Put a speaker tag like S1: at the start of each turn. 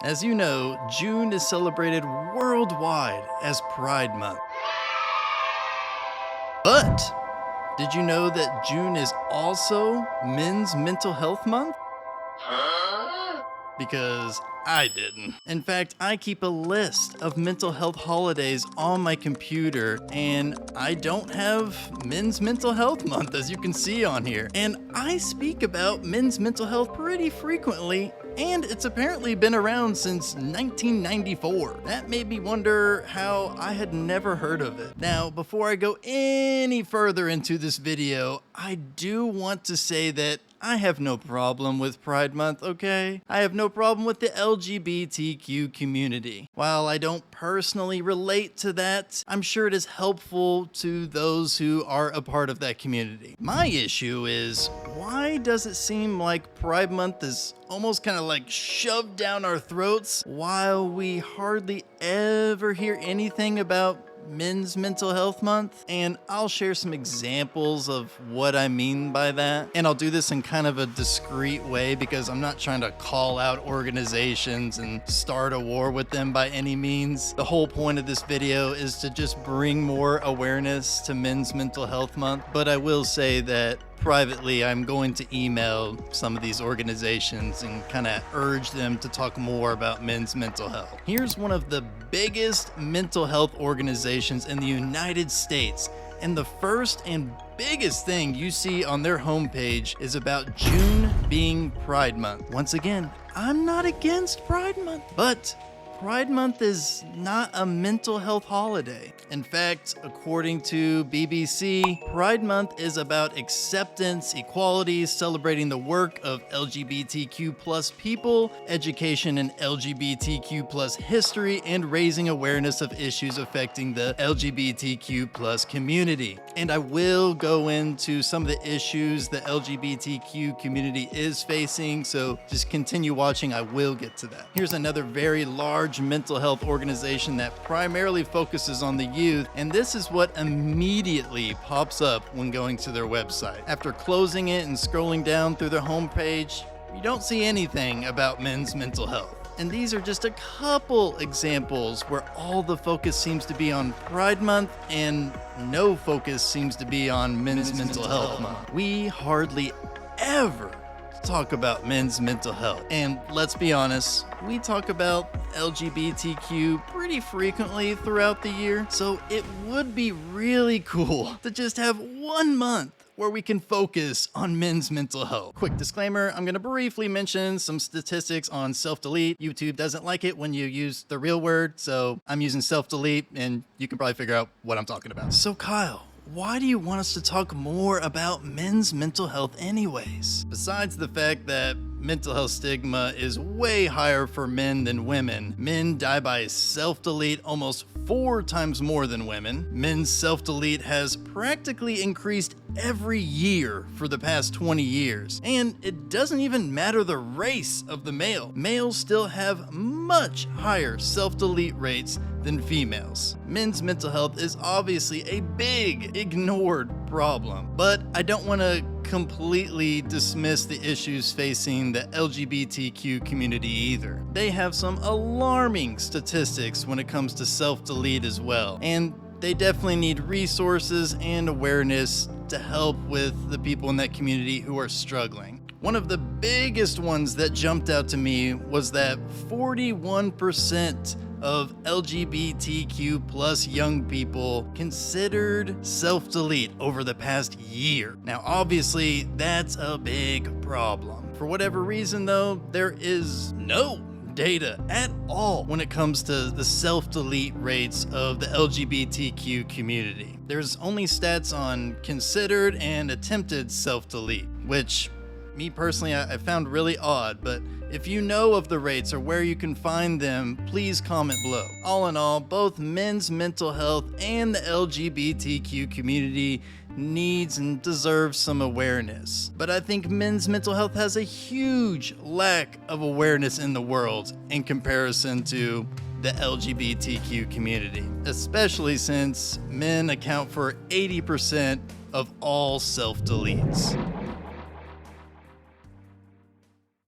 S1: As you know, June is celebrated worldwide as Pride Month. But did you know that June is also Men's Mental Health Month? Because I didn't. In fact, I keep a list of mental health holidays on my computer, and I don't have Men's Mental Health Month, as you can see on here. And I speak about men's mental health pretty frequently, and it's apparently been around since 1994. That made me wonder how I had never heard of it. Now, before I go any further into this video, I do want to say that I have no problem with Pride Month, okay? I have no problem with the LGBTQ community. While I don't personally relate to that, I'm sure it is helpful to those who are a part of that community. My issue is, why does it seem like Pride Month is almost kind of like shoved down our throats while we hardly ever hear anything about Men's Mental Health Month? And I'll share some examples of what I mean by that. And I'll do this in kind of a discreet way because I'm not trying to call out organizations and start a war with them by any means. The whole point of this video is to just bring more awareness to Men's Mental Health Month. But I will say that privately, I'm going to email some of these organizations and kind of urge them to talk more about men's mental health. Here's one of the biggest mental health organizations in the United States. And the first and biggest thing you see on their homepage is about June being Pride Month. Once again, I'm not against Pride Month, but Pride Month is not a mental health holiday. In fact, according to BBC, Pride Month is about acceptance, equality, celebrating the work of LGBTQ+ people, education in LGBTQ+ history, and raising awareness of issues affecting the LGBTQ+ community. And I will go into some of the issues the LGBTQ community is facing, so just continue watching, I will get to that. Here's another very large mental health organization that primarily focuses on the youth, and this is what immediately pops up when going to their website. After closing it and scrolling down through their homepage, you don't see anything about men's mental health. And these are just a couple examples where all the focus seems to be on Pride Month and no focus seems to be on Men's Mental Health Month. We hardly ever talk about men's mental health. And let's be honest, we talk about LGBTQ pretty frequently throughout the year, so it would be really cool to just have 1 month where we can focus on men's mental health. Quick disclaimer, I'm gonna briefly mention some statistics on self-delete. YouTube doesn't like it when you use the real word, so I'm using self-delete and you can probably figure out what I'm talking about. So Kyle, why do you want us to talk more about men's mental health anyways? Besides the fact that mental health stigma is way higher for men than women. Men die by self-delete almost 4 times more than women. Men's self-delete has practically increased every year for the past 20 years. And it doesn't even matter the race of the male. Males still have much higher self-delete rates than females. Men's mental health is obviously a big ignored problem, but I don't want to completely dismiss the issues facing the LGBTQ community either. They have some alarming statistics when it comes to self-delete as well, and they definitely need resources and awareness to help with the people in that community who are struggling. One of the biggest ones that jumped out to me was that 41% of LGBTQ+ young people considered self-delete over the past year. Now, obviously, that's a big problem. For whatever reason, though, there is no data at all when it comes to the self-delete rates of the LGBTQ community. There's only stats on considered and attempted self-delete, which me personally, I found really odd, but if you know of the rates or where you can find them, please comment below. All in all, both men's mental health and the LGBTQ community needs and deserves some awareness. But I think men's mental health has a huge lack of awareness in the world in comparison to the LGBTQ community, especially since men account for 80% of all self-deletes.